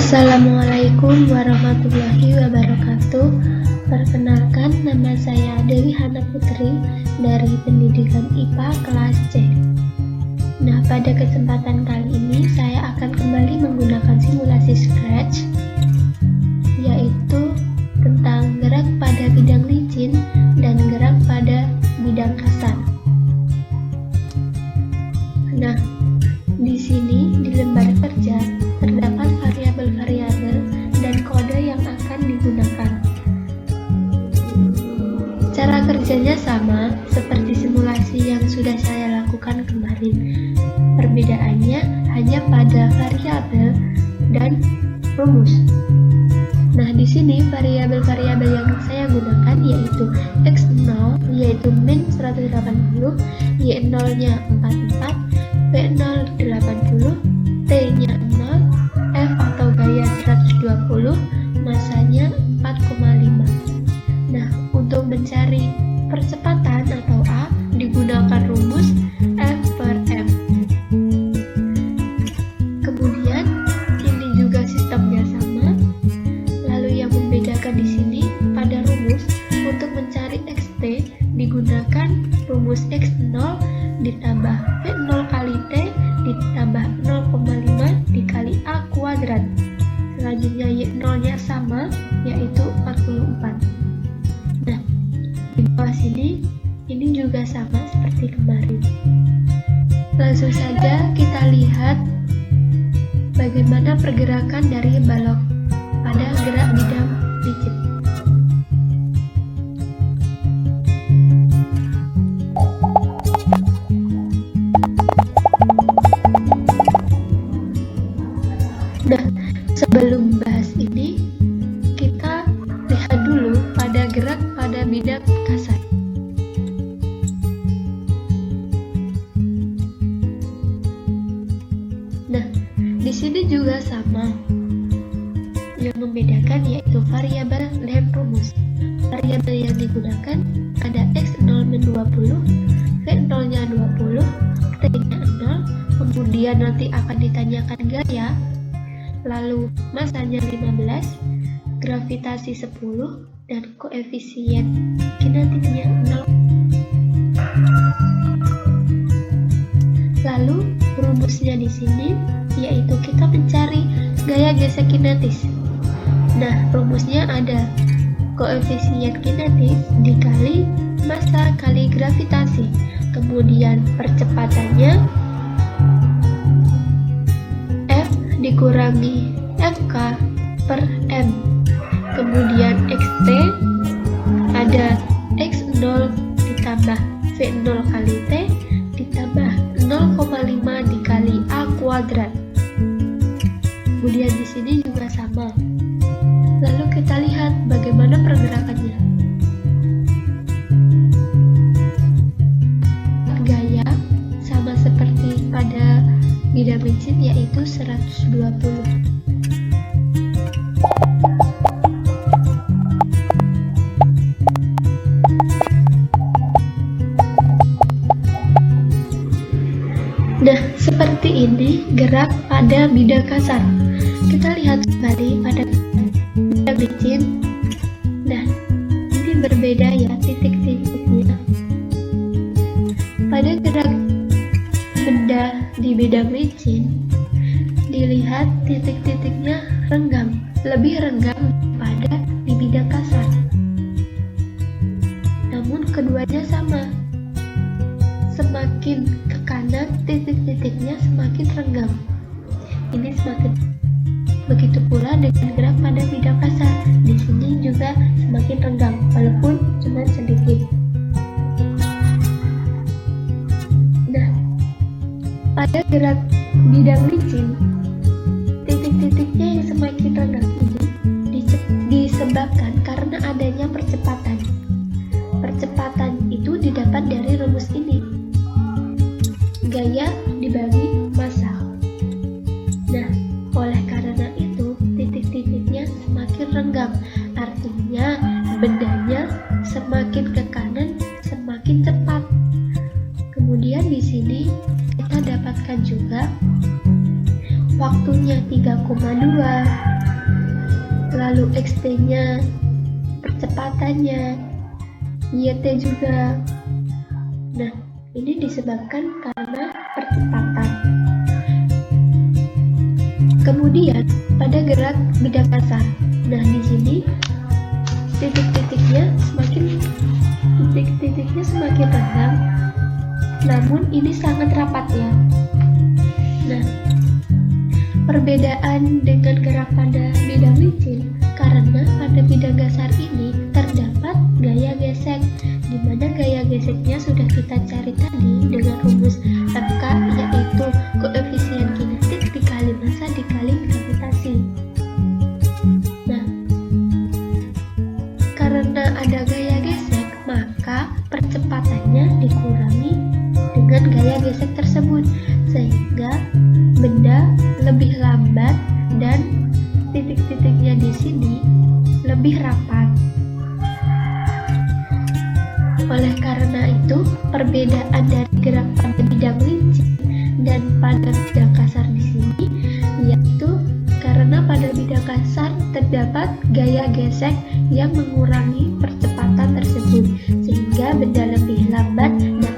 Assalamualaikum warahmatullahi wabarakatuh. Perkenalkan, nama saya Dewi Hana Putri dari Pendidikan IPA kelas C. Nah, pada kesempatan kali ini saya akan kembali menggunakan simulasi Scratch, yaitu tentang gerak pada bidang licin dan gerak pada bidang kasar. Nah, di sini di lembar kerja terdapat variabel-variabel dan kode yang akan digunakan. Cara kerjanya sama seperti simulasi yang sudah saya lakukan kemarin. Perbedaannya hanya pada variabel dan rumus. Nah, di sini variabel-variabel yang saya gunakan yaitu x0 yaitu min 180, y0-nya 44, v0 80, t-nya 0, f atau gaya 120, masanya 4,5. Nah, untuk mencari percepatan atau A digunakan rumus F per M. Kemudian ini juga sistemnya sama. Lalu yang membedakan di sini pada rumus untuk mencari XT digunakan rumus X0 ditambah V0 kali T ditambah 0,5 dikali A kuadrat. Selanjutnya Y0-nya sama, yaitu 44. Nah, di bawah sini ini juga sama seperti kemarin. Langsung saja kita lihat bagaimana pergerakan dari balok pada gerak bidang licin. Nah, sebelum bahas ini, kita lihat dulu pada gerak pada bidang kasar. Nah, di sini juga sama. Yang membedakan yaitu variabel dan rumus. Variabel yang digunakan ada x0-20, v0-nya 20, t-nya 0, kemudian nanti akan ditanyakan gaya, lalu masanya 15, gravitasi 10, dan koefisien kinetiknya 0. Lalu rumusnya di sini yaitu kita mencari gaya gesek kinetis. Nah, rumusnya ada koefisien kinetis dikali massa kali gravitasi. Kemudian percepatannya F dikurangi FK per M. Kemudian XT ada X0 ditambah V0 kali T ditambah 0,5 dikali A kuadrat. Kemudian di sini juga sama. Lalu kita lihat bagaimana pergerakannya. Gaya sama seperti pada bidang licin yaitu 120. Nah, seperti ini gerak pada bidang kasar. Kita lihat kembali pada bidang licin. Nah, ini berbeda ya titik-titiknya. Pada gerak benda di bidang licin, dilihat titik-titiknya renggang, lebih renggang pada di bidang kasar. Namun keduanya sama. Semakin ke kanan, titik-titiknya semakin renggang. Ini semakin. Begitu pula dengan gerak pada bidang kasar. Di sini juga semakin renggang, walaupun cuma sedikit. Nah, pada gerak bidang licin, titik-titiknya yang semakin renggang ini disebabkan karena adanya percepatan. Percepatan itu didapat dari rumus ini. Gaya dibagi massa. Nah, oleh karena itu titik-titiknya semakin renggang. Artinya bendanya semakin ke kanan semakin cepat. Kemudian di sini kita dapatkan juga waktunya 3,2, lalu XT-nya, percepatannya, YT juga. Nah, ini disebabkan karena percepatan. Kemudian pada gerak bidang kasar. Nah, di sini titik-titiknya semakin rendah, namun ini sangat rapat ya. Nah, perbedaan dengan gerak pada bidang licin, karena pada bidang kasar ini terdapat gaya gesek, di mana gaya geseknya sudah kita cari tadi dengan rumus FK, yaitu koefisien kinetik dikali massa dikali gravitasi. Nah, karena ada gaya gesek, maka percepatannya dikurangi dengan gaya gesek tersebut, sehingga benda lebih lambat dan titik-titiknya di sini lebih rapat. Oleh karena itu, perbedaan dari gerak pada bidang licin dan pada bidang kasar di sini, yaitu karena pada bidang kasar terdapat gaya gesek yang mengurangi percepatan tersebut, sehingga benda lebih lambat dan